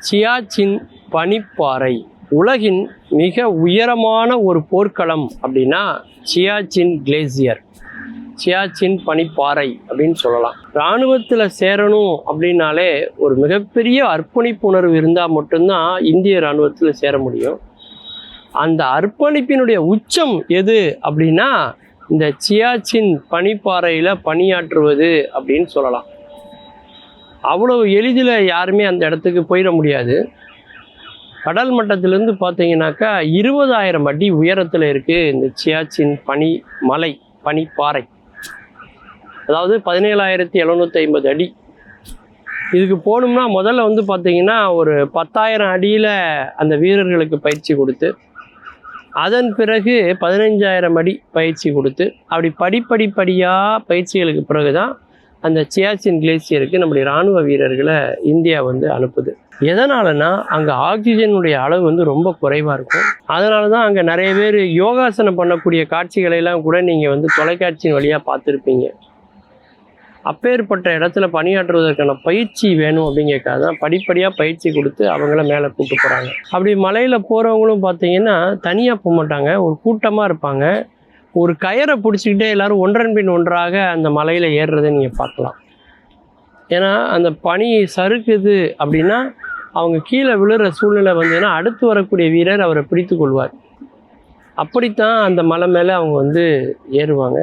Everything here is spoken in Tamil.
சியாச்சின் பனிப்பாறை உலகின் மிக உயரமான ஒரு போர்க்களம் அப்படின்னா சியாச்சின் கிளேசியர், சியாச்சின் பனிப்பாறை அப்படின்னு சொல்லலாம். இராணுவத்தில் சேரணும் அப்படின்னாலே ஒரு மிகப்பெரிய அர்ப்பணிப்புணர்வு இருந்தால் மட்டும்தான் இந்திய இராணுவத்தில் சேர முடியும். அந்த அர்ப்பணிப்பினுடைய உச்சம் எது அப்படின்னா இந்த சியாச்சின் பனிப்பாறையில் பணியாற்றுவது அப்படின்னு சொல்லலாம். அவ்வளவு எளிதில் யாருமே அந்த இடத்துக்கு போயிட முடியாது. கடல் மட்டத்திலேருந்து பார்த்தீங்கன்னாக்கா 20,000 அடி உயரத்தில் இருக்குது இந்த சியாச்சின் பனிப்பாறை. அதாவது 17,750 அடி. இதுக்கு போகணும்னா முதல்ல வந்து பார்த்தீங்கன்னா ஒரு 10,000 அடியில் அந்த வீரர்களுக்கு பயிற்சி கொடுத்து, அதன் பிறகு 15,000 அடி பயிற்சி கொடுத்து, அப்படி படிப்படியாக பயிற்சிகளுக்கு பிறகு தான் அந்த சியாச்சின் கிளேசியருக்கு நம்முடைய இராணுவ வீரர்களை இந்தியா வந்து அனுப்புது. எதனாலனா அங்கே ஆக்சிஜனுடைய அளவு வந்து ரொம்ப குறைவாக இருக்கும். அதனால தான் அங்கே நிறைய பேர் யோகாசனம் பண்ணக்கூடிய காட்சிகளையெல்லாம் கூட நீங்கள் வந்து தொலைக்காட்சியின் வழியாக பார்த்துருப்பீங்க. அப்பேற்பட்ட இடத்துல பணியாற்றுவதற்கான பயிற்சி வேணும் அப்படிங்கிறக்காக தான் படிப்படியாக பயிற்சி கொடுத்து அவங்கள மேலே கூப்பிட்டு போகிறாங்க. அப்படி மலையில் போகிறவங்களும் பார்த்தீங்கன்னா தனியாக போக மாட்டாங்க, ஒரு கூட்டமாக இருப்பாங்க. ஒரு கயரை பிடிச்சிக்கிட்டே எல்லோரும் ஒன்றன் பின் ஒன்றாக அந்த மலையில் ஏறுறதை நீங்கள் பார்க்கலாம். ஏன்னா அந்த பனி சறுக்குது அப்படின்னா அவங்க கீழே விழுற சூழ்நிலை வந்ததுன்னா அடுத்து வரக்கூடிய வீரர் அவரை பிடித்து கொள்வார். அப்படித்தான் அந்த மலை மேலே அவங்க வந்து ஏறுவாங்க.